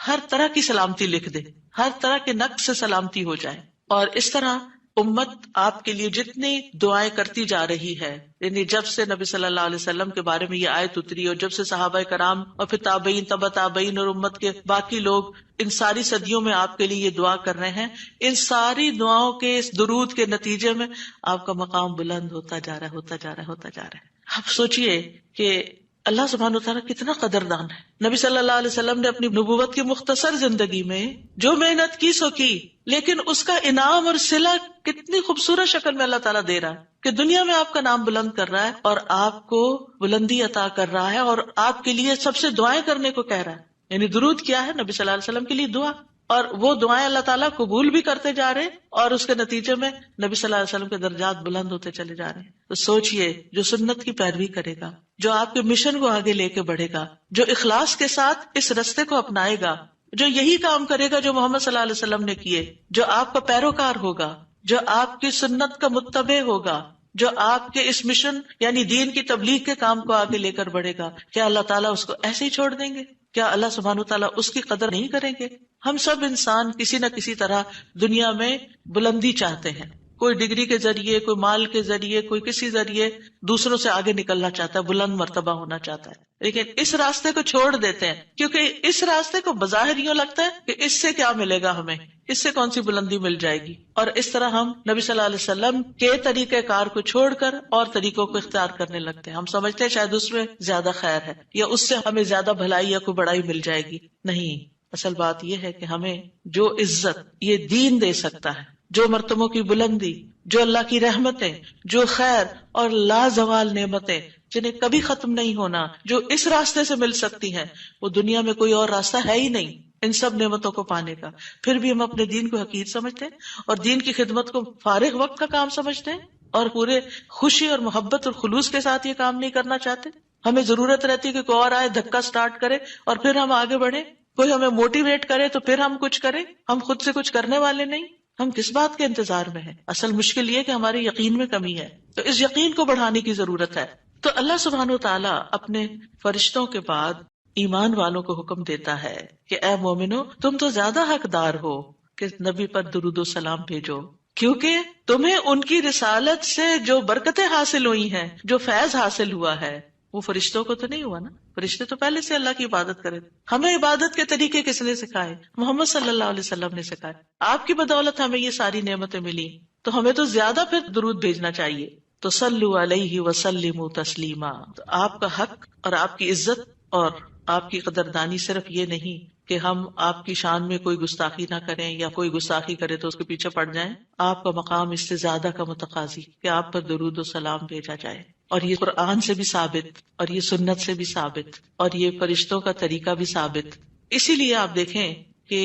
ہر طرح کی سلامتی لکھ دے، ہر طرح کے نقص سے سلامتی ہو جائے. اور اس طرح امت آپ کے لیے جتنی دعائیں کرتی جا رہی ہے، یعنی جب سے نبی صلی اللہ علیہ وسلم کے بارے میں یہ آیت اتری اور جب سے صحابہ کرام اور پھر تابعین تبع تابعین اور امت کے باقی لوگ ان ساری صدیوں میں آپ کے لیے یہ دعا کر رہے ہیں، ان ساری دعاؤں کے اس درود کے نتیجے میں آپ کا مقام بلند ہوتا جا رہا ہے، ہوتا جا رہا ہے، ہوتا جا رہا ہے. آپ سوچئے کہ اللہ سبحانہ وتعالیٰ کتنا قدردان ہے. نبی صلی اللہ علیہ وسلم نے اپنی نبوت کی مختصر زندگی میں جو محنت کی سو کی، لیکن اس کا انعام اور صلہ کتنی خوبصورت شکل میں اللہ تعالیٰ دے رہا ہے کہ دنیا میں آپ کا نام بلند کر رہا ہے اور آپ کو بلندی عطا کر رہا ہے اور آپ کے لیے سب سے دعائیں کرنے کو کہہ رہا ہے. یعنی درود کیا ہے؟ نبی صلی اللہ علیہ وسلم کے لیے دعا، اور وہ دعائیں اللہ تعالیٰ قبول بھی کرتے جا رہے ہیں اور اس کے نتیجے میں نبی صلی اللہ علیہ وسلم کے درجات بلند ہوتے چلے جا رہے ہیں. تو سوچئے جو سنت کی پیروی کرے گا، جو آپ کے مشن کو آگے لے کے بڑھے گا، جو اخلاص کے ساتھ اس رستے کو اپنائے گا، جو یہی کام کرے گا جو محمد صلی اللہ علیہ وسلم نے کیے، جو آپ کا پیروکار ہوگا، جو آپ کی سنت کا متبع ہوگا، جو آپ کے اس مشن یعنی دین کی تبلیغ کے کام کو آگے لے کر بڑھے گا، کیا اللہ تعالیٰ اس کو ایسے ہی چھوڑ دیں گے؟ کیا اللہ سبحانہ وتعالیٰ اس کی قدر نہیں کریں گے؟ ہم سب انسان کسی نہ کسی طرح دنیا میں بلندی چاہتے ہیں، کوئی ڈگری کے ذریعے، کوئی مال کے ذریعے، کوئی کسی ذریعے دوسروں سے آگے نکلنا چاہتا ہے، بلند مرتبہ ہونا چاہتا ہے، لیکن اس راستے کو چھوڑ دیتے ہیں کیونکہ اس راستے کو بظاہر یوں لگتا ہے کہ اس سے کیا ملے گا، ہمیں اس سے کون سی بلندی مل جائے گی، اور اس طرح ہم نبی صلی اللہ علیہ وسلم کے طریقہ کار کو چھوڑ کر اور طریقوں کو اختیار کرنے لگتے ہیں. ہم سمجھتے ہیں شاید اس میں زیادہ خیر ہے یا اس سے ہمیں زیادہ بھلائی یا کوئی بڑائی مل جائے گی. نہیں، اصل بات یہ ہے کہ ہمیں جو عزت یہ دین دے سکتا ہے، جو مرتبوں کی بلندی، جو اللہ کی رحمتیں، جو خیر اور لازوال نعمتیں جنہیں کبھی ختم نہیں ہونا، جو اس راستے سے مل سکتی ہیں، وہ دنیا میں کوئی اور راستہ ہے ہی نہیں ان سب نعمتوں کو پانے کا. پھر بھی ہم اپنے دین کو حقیر سمجھتے ہیں اور دین کی خدمت کو فارغ وقت کا کام سمجھتے ہیں اور پورے خوشی اور محبت اور خلوص کے ساتھ یہ کام نہیں کرنا چاہتے. ہمیں ضرورت رہتی ہے کہ کوئی اور آئے، دھکا سٹارٹ کرے اور پھر ہم آگے بڑھیں، کوئی ہمیں موٹیویٹ کرے تو پھر ہم کچھ کریں. ہم خود سے کچھ کرنے والے نہیں. ہم کس بات کے انتظار میں ہیں؟ اصل مشکل یہ کہ ہمارے یقین میں کمی ہے، تو اس یقین کو بڑھانے کی ضرورت ہے. تو اللہ سبحانہ وتعالیٰ اپنے فرشتوں کے بعد ایمان والوں کو حکم دیتا ہے کہ اے مومنو، تم تو زیادہ حقدار ہو کہ نبی پر درود و سلام بھیجو، کیونکہ تمہیں ان کی رسالت سے جو برکتیں حاصل ہوئی ہیں، جو فیض حاصل ہوا ہے، وہ فرشتوں کو تو نہیں ہوا نا. فرشتے تو پہلے سے اللہ کی عبادت کرے. ہمیں عبادت کے طریقے کس نے سکھائے؟ محمد صلی اللہ علیہ وسلم نے سکھائے. آپ کی بدولت ہمیں یہ ساری نعمتیں ملی، تو ہمیں تو زیادہ پھر درود بھیجنا چاہیے. تو صلو علیہ وسلموا تسلیما. تو آپ کا حق اور آپ کی عزت اور آپ کی قدردانی صرف یہ نہیں کہ ہم آپ کی شان میں کوئی گستاخی نہ کریں یا کوئی گستاخی کرے تو اس کے پیچھے پڑ جائیں. آپ کا مقام اس سے زیادہ کا متقاضی کہ آپ پر درود و سلام بھیجا جائے. اور یہ قرآن سے بھی ثابت، اور یہ سنت سے بھی ثابت، اور یہ فرشتوں کا طریقہ بھی ثابت. اسی لیے آپ دیکھیں کہ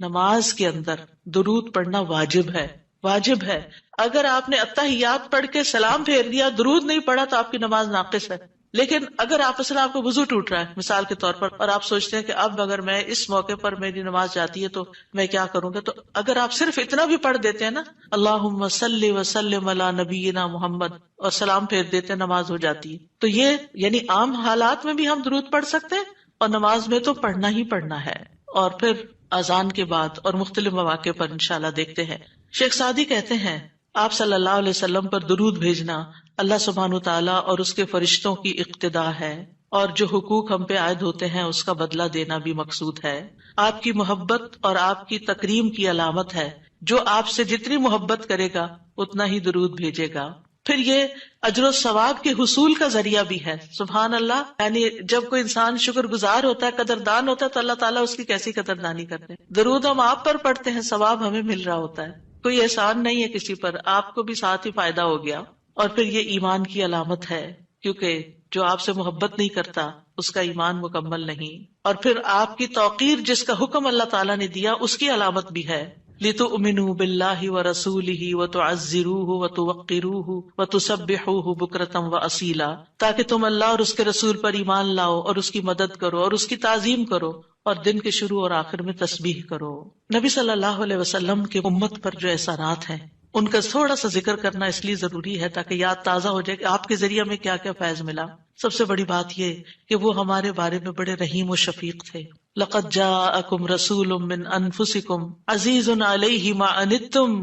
نماز کے اندر درود پڑھنا واجب ہے. واجب ہے. اگر آپ نے اتحیات پڑھ کے سلام پھیر دیا، درود نہیں پڑھا، تو آپ کی نماز ناقص ہے. لیکن اگر آپ کو وضو ٹوٹ رہا ہے مثال کے طور پر، اور آپ سوچتے ہیں کہ اب اگر میں اس موقع پر میری نماز جاتی ہے تو میں کیا کروں گا، تو اگر آپ صرف اتنا بھی پڑھ دیتے ہیں نا، اللہم صلی وسلم علی نبینا محمد، اور سلام پھیر دیتے ہیں، نماز ہو جاتی ہے. تو یہ یعنی عام حالات میں بھی ہم درود پڑھ سکتے ہیں اور نماز میں تو پڑھنا ہی پڑھنا ہے. اور پھر اذان کے بعد اور مختلف مواقع پر انشاءاللہ دیکھتے ہیں. شیخ سعدی کہتے ہیں آپ صلی اللہ علیہ وسلم پر درود بھیجنا اللہ سبحانہ تعالیٰ اور اس کے فرشتوں کی اقتدا ہے. اور جو حقوق ہم پہ عائد ہوتے ہیں اس کا بدلہ دینا بھی مقصود ہے. آپ کی محبت اور آپ کی تکریم کی علامت ہے. جو آپ سے جتنی محبت کرے گا اتنا ہی درود بھیجے گا. پھر یہ اجر و ثواب کے حصول کا ذریعہ بھی ہے. سبحان اللہ. یعنی جب کوئی انسان شکر گزار ہوتا ہے، قدردان ہوتا ہے، تو اللہ تعالیٰ اس کی کیسی قدردانی کرتے ہیں. درود ہم آپ پر پڑھتے ہیں، ثواب ہمیں مل رہا ہوتا ہے. کوئی احسان نہیں ہے کسی پر، آپ کو بھی ساتھ ہی فائدہ ہو گیا. اور پھر یہ ایمان کی علامت ہے، کیونکہ جو آپ سے محبت نہیں کرتا اس کا ایمان مکمل نہیں. اور پھر آپ کی توقیر جس کا حکم اللہ تعالیٰ نے دیا اس کی علامت بھی ہے. لِتُؤْمِنُوا بِاللَّهِ وَرَسُولِهِ وَتُعَزِّرُوهُ وَتُوَقِّرُوهُ وَتُسَبِّحُوهُ بُكْرَةً وَأَصِيلًا، تاکہ تم اللہ اور اس کے رسول پر ایمان لاؤ اور اس کی مدد کرو اور اس کی تعظیم کرو اور دن کے شروع اور آخر میں تسبیح کرو. نبی صلی اللہ علیہ وسلم کے امت پر جو احسانات ہیں ان کا تھوڑا سا ذکر کرنا اس لیے ضروری ہے تاکہ یاد تازہ ہو جائے کہ آپ کے ذریعے میں کیا کیا فیض ملا. سب سے بڑی بات یہ کہ وہ ہمارے بارے میں بڑے رحیم و شفیق تھے. لَقَدْ جَاءَكُمْ رَسُولٌ مِّنْ أَنفُسِكُمْ عَزِيزٌ عَلَيْهِ مَا عَنِتُّمْ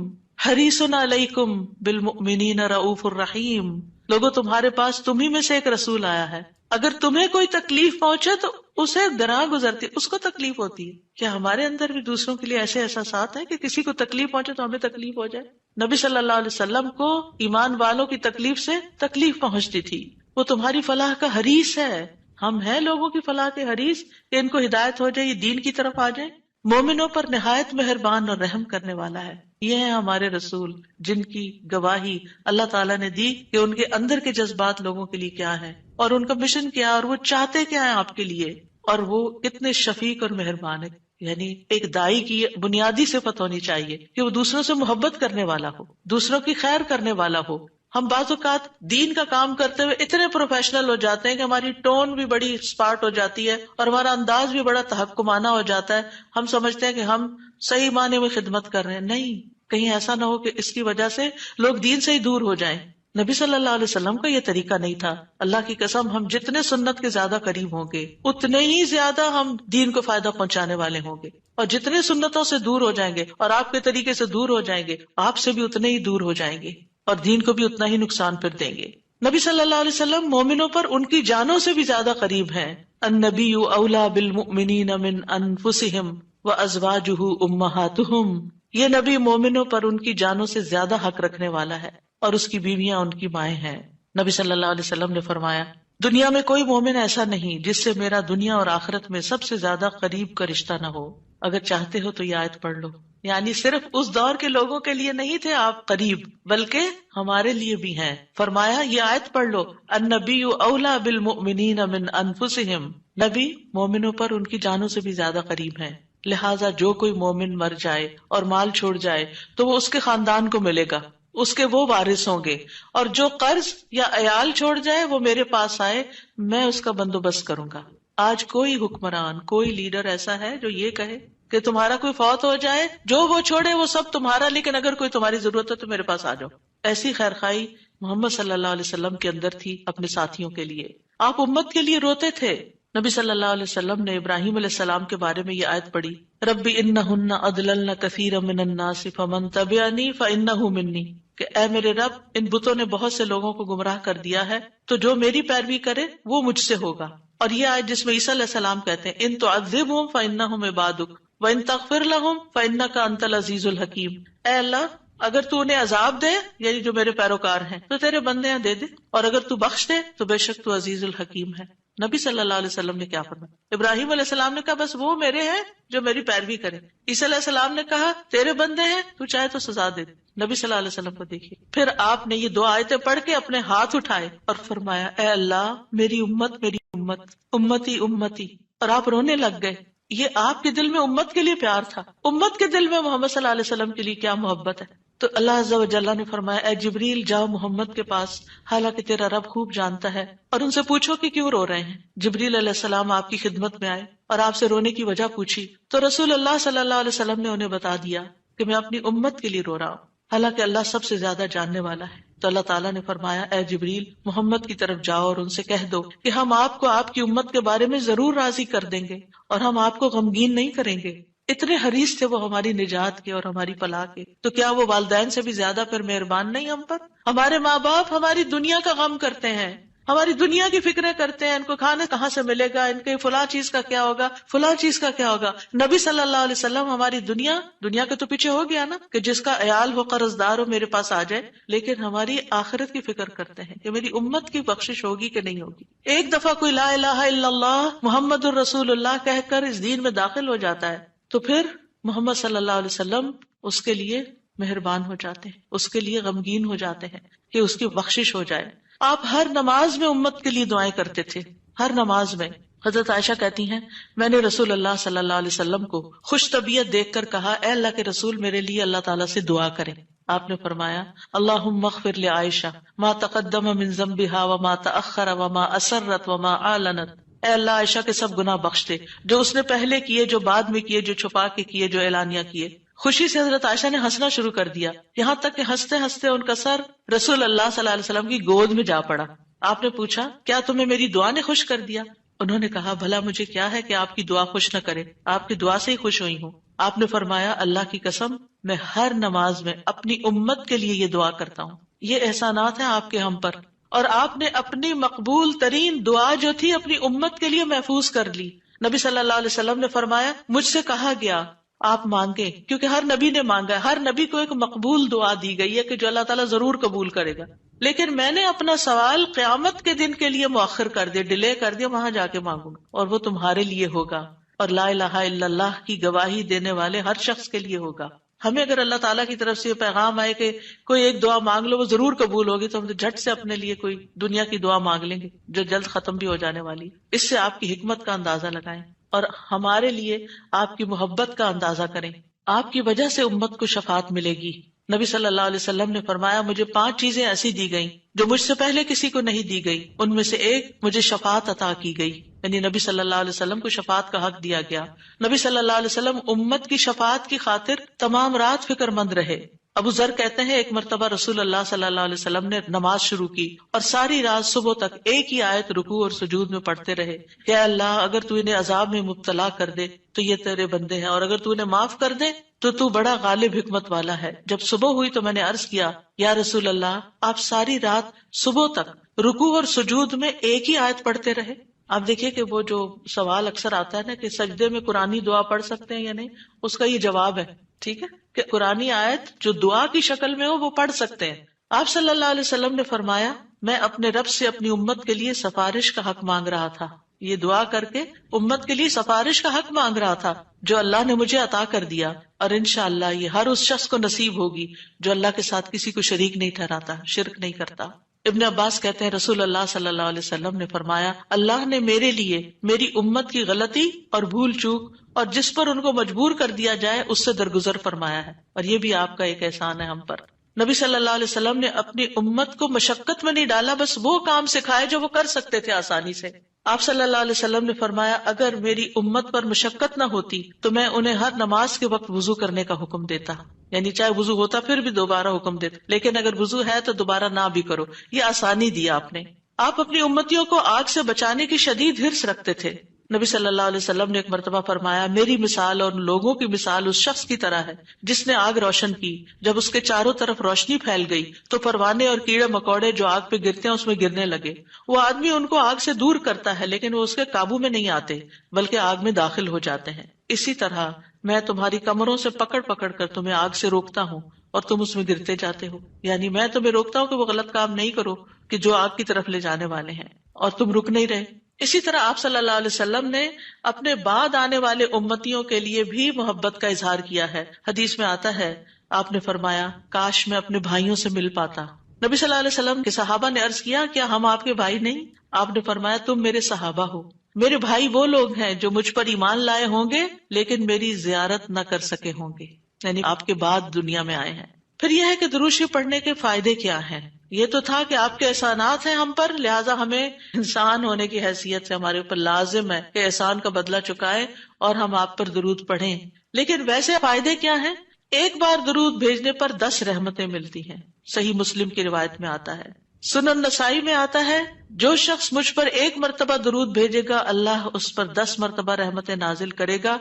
حَرِيصٌ عَلَيْكُمْ بِالْمُؤْمِنِينَ رَءُوفٌ رَحِيمٌ. لوگوں تمہارے پاس تمہیں میں سے ایک رسول آیا ہے، اگر تمہیں کوئی تکلیف پہنچے تو اسے گراں گزرتی، اس کو تکلیف ہوتی ہے. کیا ہمارے اندر بھی دوسروں کے لیے ایسے احساسات ہیں کہ کسی کو تکلیف پہنچے تو ہمیں تکلیف ہو جائے؟ نبی صلی اللہ علیہ وسلم کو ایمان والوں کی تکلیف سے تکلیف پہنچتی تھی. وہ تمہاری فلاح کا حریص ہے. ہم ہیں لوگوں کی فلاح کے حریص کہ ان کو ہدایت ہو جائے، یہ دین کی طرف آ جائیں. مومنوں پر نہایت مہربان اور رحم کرنے والا ہے. یہ ہیں ہمارے رسول جن کی گواہی اللہ تعالیٰ نے دی کہ ان کے اندر کے جذبات لوگوں کے لیے کیا ہے اور ان کا مشن کیا اور وہ چاہتے کیا ہے آپ کے لیے، اور وہ کتنے شفیق اور مہربان ہے. یعنی ایک دائی کی بنیادی صفت ہونی چاہیے کہ وہ دوسروں سے محبت کرنے والا ہو، دوسروں کی خیر کرنے والا ہو. ہم بعض اوقات دین کا کام کرتے ہوئے اتنے پروفیشنل ہو جاتے ہیں کہ ہماری ٹون بھی بڑی اسپارٹ ہو جاتی ہے اور ہمارا انداز بھی بڑا تحکمانہ ہو جاتا ہے. ہم سمجھتے ہیں کہ ہم صحیح معنی میں خدمت کر رہے ہیں. نہیں، کہیں ایسا نہ ہو کہ اس کی وجہ سے لوگ دین سے ہی دور ہو جائیں. نبی صلی اللہ علیہ وسلم کا یہ طریقہ نہیں تھا. اللہ کی قسم ہم جتنے سنت کے زیادہ قریب ہوں گے اتنے ہی زیادہ ہم دین کو فائدہ پہنچانے والے ہوں گے، اور جتنے سنتوں سے دور ہو جائیں گے اور آپ کے طریقے سے دور ہو جائیں گے آپ سے بھی اتنے ہی دور ہو جائیں گے اور دین کو بھی اتنا ہی نقصان پھر دیں گے. نبی صلی اللہ علیہ وسلم مومنوں پر ان کی جانوں سے بھی زیادہ قریب ہیں. النبی اولیٰ بالمؤمنین من انفسہم وازواجہ امہاتہم. یہ نبی مومنوں پر ان کی جانوں سے زیادہ حق رکھنے والا ہے اور اس کی بیویاں ان کی مائیں ہیں. نبی صلی اللہ علیہ وسلم نے فرمایا، دنیا میں کوئی مومن ایسا نہیں جس سے میرا دنیا اور آخرت میں سب سے زیادہ قریب کا رشتہ نہ ہو. اگر چاہتے ہو تو یہ آیت پڑھ لو. یعنی صرف اس دور کے لوگوں کے لیے نہیں تھے آپ قریب، بلکہ ہمارے لیے بھی ہیں. فرمایا یہ آیت پڑھ لو، النبی اولیٰ بالمؤمنین من انفسہم. نبی مومنوں پر ان کی جانوں سے بھی زیادہ قریب ہیں. لہٰذا جو کوئی مومن مر جائے اور مال چھوڑ جائے تو وہ اس کے خاندان کو ملے گا، اس کے وہ وارث ہوں گے. اور جو قرض یا عیال چھوڑ جائے وہ میرے پاس آئے، میں اس کا بندوبست کروں گا. آج کوئی حکمران، کوئی لیڈر ایسا ہے جو یہ کہے کہ تمہارا کوئی فوت ہو جائے، جو وہ چھوڑے وہ سب تمہارا، لیکن اگر کوئی تمہاری ضرورت ہے تو میرے پاس آ جاؤ؟ ایسی خیرخواہی محمد صلی اللہ علیہ وسلم کے اندر تھی اپنے ساتھیوں کے لیے. آپ امت کے لیے روتے تھے. نبی صلی اللہ علیہ وسلم نے ابراہیم علیہ السلام کے بارے میں یہ آیت پڑھی، رب انہن اضللن کثیرا من الناس فمن تبعنی فانہ منی. کہ اے میرے رب، ان بتوں نے بہت سے لوگوں کو گمراہ کر دیا ہے، تو جو میری پیروی کرے وہ مجھ سے ہوگا. اور یہ آیت جس میں عیسیٰ علیہ السلام کہتے ہیں ان تعذبہم فانہم عبادک وان تغفر لہم فانک انت العزیز الحکیم. اے اللہ، اگر تو انہیں عذاب دے، یعنی جو میرے پیروکار ہیں، تو تیرے بندے ہیں دے دے، اور اگر تو بخش دے تو بے شک تو عزیز الحکیم ہے. نبی صلی اللہ علیہ وسلم نے کیا فرمایا؟ ابراہیم علیہ السلام نے کہا بس وہ میرے ہیں جو میری پیروی کرے. عیسیٰ علیہ السلام نے کہا تیرے بندے ہیں، تو چاہے تو سزا دے. نبی صلی اللہ علیہ وسلم کو دیکھیے، پھر آپ نے یہ دو آیتیں پڑھ کے اپنے ہاتھ اٹھائے اور فرمایا اے اللہ، میری امت، میری امت، امتی امتی. اور آپ رونے لگ گئے. یہ آپ کے دل میں امت کے لیے پیار تھا. امت کے دل میں محمد صلی اللہ علیہ وسلم کے لیے کیا محبت ہے. تو اللہ عز و جل نے فرمایا اے جبریل جاؤ محمد کے پاس، حالانکہ تیرا رب خوب جانتا ہے، اور ان سے پوچھو کہ کیوں رو رہے ہیں. جبریل علیہ السلام آپ کی خدمت میں آئے اور آپ سے رونے کی وجہ پوچھی، تو رسول اللہ صلی اللہ علیہ وسلم نے انہیں بتا دیا کہ میں اپنی امت کے لیے رو رہا ہوں، حالانکہ اللہ سب سے زیادہ جاننے والا ہے. تو اللہ تعالیٰ نے فرمایا اے جبریل محمد کی طرف جاؤ اور ان سے کہہ دو کہ ہم آپ کو آپ کی امت کے بارے میں ضرور راضی کر دیں گے اور ہم آپ کو غمگین نہیں کریں گے. اتنے حریص تھے وہ ہماری نجات کے اور ہماری فلاح کے. تو کیا وہ والدین سے بھی زیادہ پھر مہربان نہیں ہم پر؟ ہمارے ماں باپ ہماری دنیا کا غم کرتے ہیں، ہماری دنیا کی فکریں کرتے ہیں، ان کو کھانا کہاں سے ملے گا، ان کے فلاں چیز کا کیا ہوگا، فلاں چیز کا کیا ہوگا. نبی صلی اللہ علیہ وسلم ہماری دنیا کے تو پیچھے ہو گیا نا کہ جس کا عیال ہو، قرض دار ہو، میرے پاس آ جائے، لیکن ہماری آخرت کی فکر کرتے ہیں کہ میری امت کی بخشش ہوگی کہ نہیں ہوگی. ایک دفعہ کوئی لا الہ الا اللہ محمد الرسول اللہ کہہ کر اس دین میں داخل ہو جاتا ہے تو پھر محمد صلی اللہ علیہ وسلم اس کے لیے مہربان ہو جاتے ہیں، اس کے لیے غمگین ہو جاتے ہیں کہ اس کی بخشش ہو جائے. آپ ہر نماز میں امت کے لیے دعائیں کرتے تھے، ہر نماز میں. حضرت عائشہ کہتی ہیں میں نے رسول اللہ صلی اللہ علیہ وسلم کو خوش طبیعت دیکھ کر کہا اے اللہ کے رسول میرے لیے اللہ تعالیٰ سے دعا کریں. آپ نے فرمایا اللہم اغفر لعائشہ ما تقدم من ذنبها وما تأخر وما اسرت وما اعلنت. اے اللہ عائشہ کے سب گناہ بخش دے، جو اس نے پہلے کیے، جو بعد میں کیے، جو چھپا کے کیے، جو اعلانیہ کیے. خوشی سے حضرت عائشہ نے ہنسنا شروع کر دیا، یہاں تک کہ ہنستے ہنستے ان کا سر رسول اللہ صلی اللہ علیہ وسلم کی گود میں جا پڑا. آپ نے پوچھا کیا تمہیں میری دعا نے خوش کر دیا؟ انہوں نے کہا بھلا مجھے کیا ہے کہ آپ کی دعا خوش نہ کرے، آپ کی دعا سے ہی خوش ہوئی ہوں. آپ نے فرمایا اللہ کی قسم میں ہر نماز میں اپنی امت کے لیے یہ دعا کرتا ہوں. یہ احسانات ہیں آپ کے ہم پر، اور آپ نے اپنی مقبول ترین دعا جو تھی اپنی امت کے لیے محفوظ کر لی. نبی صلی اللہ علیہ وسلم نے فرمایا مجھ سے کہا گیا آپ مانگیں، کیونکہ ہر نبی نے مانگا ہے، ہر نبی کو ایک مقبول دعا دی گئی ہے کہ جو اللہ تعالیٰ ضرور قبول کرے گا، لیکن میں نے اپنا سوال قیامت کے دن کے لیے مؤخر کر دیا، ڈیلے کر دیا، وہاں جا کے مانگوں گا اور وہ تمہارے لیے ہوگا اور لا الہ الا اللہ کی گواہی دینے والے ہر شخص کے لیے ہوگا. ہمیں اگر اللہ تعالیٰ کی طرف سے یہ پیغام آئے کہ کوئی ایک دعا مانگ لو وہ ضرور قبول ہوگی، تو ہم جھٹ سے اپنے لیے کوئی دنیا کی دعا مانگ لیں گے جو جلد ختم بھی ہو جانے والی. اس سے آپ کی حکمت کا اندازہ لگائیں اور ہمارے لیے آپ کی محبت کا اندازہ کریں. آپ کی وجہ سے امت کو شفاعت ملے گی. نبی صلی اللہ علیہ وسلم نے فرمایا مجھے 5 چیزیں ایسی دی گئیں جو مجھ سے پہلے کسی کو نہیں دی گئی. ان میں سے ایک مجھے شفاعت عطا کی گئی، یعنی نبی صلی اللہ علیہ وسلم کو شفاعت کا حق دیا گیا. نبی صلی اللہ علیہ وسلم امت کی شفاعت کی خاطر تمام رات فکر مند رہے. ابو ذر کہتے ہیں ایک مرتبہ رسول اللہ صلی اللہ علیہ وسلم نے نماز شروع کی اور ساری رات صبح تک ایک ہی آیت رکوع اور سجود میں پڑھتے رہے کہ اے اللہ اگر تو انہیں عذاب میں مبتلا کر دے تو یہ تیرے بندے ہیں، اور اگر تو انہیں معاف کر دے تو بڑا غالب حکمت والا ہے. جب صبح ہوئی تو میں نے عرض کیا یا رسول اللہ آپ ساری رات صبح تک رکوع اور سجود میں ایک ہی آیت پڑھتے رہے. آپ دیکھیے کہ وہ جو سوال اکثر آتا ہے نا کہ سجدے میں قرآنی دعا پڑھ سکتے ہیں یا نہیں، اس کا یہ جواب ہے، ٹھیک ہے، کہ قرآنی آیت جو دعا کی شکل میں ہو وہ پڑھ سکتے ہیں. آپ صلی اللہ علیہ وسلم نے فرمایا میں اپنے رب سے اپنی امت کے لیے سفارش کا حق مانگ رہا تھا. یہ دعا کر کے امت کے لیے سفارش کا حق مانگ رہا تھا جو اللہ نے مجھے عطا کر دیا، اور انشاءاللہ یہ ہر اس شخص کو نصیب ہوگی جو اللہ کے ساتھ کسی کو شریک نہیں ٹھہراتا، شرک نہیں کرتا. ابن عباس کہتے ہیں رسول اللہ صلی اللہ علیہ وسلم نے فرمایا اللہ نے میرے لیے میری امت کی غلطی اور بھول چوک اور جس پر ان کو مجبور کر دیا جائے اس سے درگزر فرمایا ہے، اور یہ بھی آپ کا ایک احسان ہے ہم پر. نبی صلی اللہ علیہ وسلم نے اپنی امت کو مشقت میں نہیں ڈالا، بس وہ کام سکھائے جو وہ کر سکتے تھے آسانی سے. آپ صلی اللہ علیہ وسلم نے فرمایا اگر میری امت پر مشقت نہ ہوتی تو میں انہیں ہر نماز کے وقت وضو کرنے کا حکم دیتا، یعنی چاہے وضو ہوتا پھر بھی دوبارہ حکم دیتا، لیکن اگر وضو ہے تو دوبارہ نہ بھی کرو. یہ آسانی دی آپ نے. آپ اپنی امتیوں کو آگ سے بچانے کی شدید حرص رکھتے تھے. نبی صلی اللہ علیہ وسلم نے ایک مرتبہ فرمایا میری مثال اور لوگوں کی مثال اس شخص کی طرح ہے جس نے آگ روشن کی، جب اس کے چاروں طرف روشنی پھیل گئی تو پروانے اور کیڑے مکوڑے جو آگ پہ گرتے ہیں اس میں گرنے لگے. وہ آدمی ان کو آگ سے دور کرتا ہے لیکن وہ اس کے قابو میں نہیں آتے بلکہ آگ میں داخل ہو جاتے ہیں. اسی طرح میں تمہاری کمروں سے پکڑ پکڑ کر تمہیں آگ سے روکتا ہوں اور تم اس میں گرتے جاتے ہو، یعنی میں تمہیں روکتا ہوں کہ وہ غلط کام نہیں کرو کہ جو آگ کی طرف لے جانے والے ہیں، اور تم رک نہیں رہے. اسی طرح آپ صلی اللہ علیہ وسلم نے اپنے بعد آنے والے امتیوں کے لیے بھی محبت کا اظہار کیا ہے. حدیث میں آتا ہے آپ نے فرمایا کاش میں اپنے بھائیوں سے مل پاتا. نبی صلی اللہ علیہ وسلم کے صحابہ نے عرض کیا کیا ہم آپ کے بھائی نہیں؟ آپ نے فرمایا تم میرے صحابہ ہو. میرے بھائی وہ لوگ ہیں جو مجھ پر ایمان لائے ہوں گے لیکن میری زیارت نہ کر سکے ہوں گے، یعنی آپ کے بعد دنیا میں آئے ہیں. پھر یہ ہے کہ درود شریف پڑھنے کے فائدے کیا ہیں. یہ تو تھا کہ آپ کے احسانات ہیں ہم پر، لہٰذا ہمیں انسان ہونے کی حیثیت سے ہمارے اوپر لازم ہے کہ احسان کا بدلہ چکائیں اور ہم آپ پر درود پڑھیں. لیکن ویسے فائدے کیا ہیں؟ ایک بار درود بھیجنے پر 10 رحمتیں ملتی ہیں، صحیح مسلم کی روایت میں آتا ہے. سنن نسائی میں آتا ہے جو شخص مجھ پر 1 مرتبہ درود بھیجے گا اللہ اس پر 10 مرتبہ رحمتیں نازل کرے گا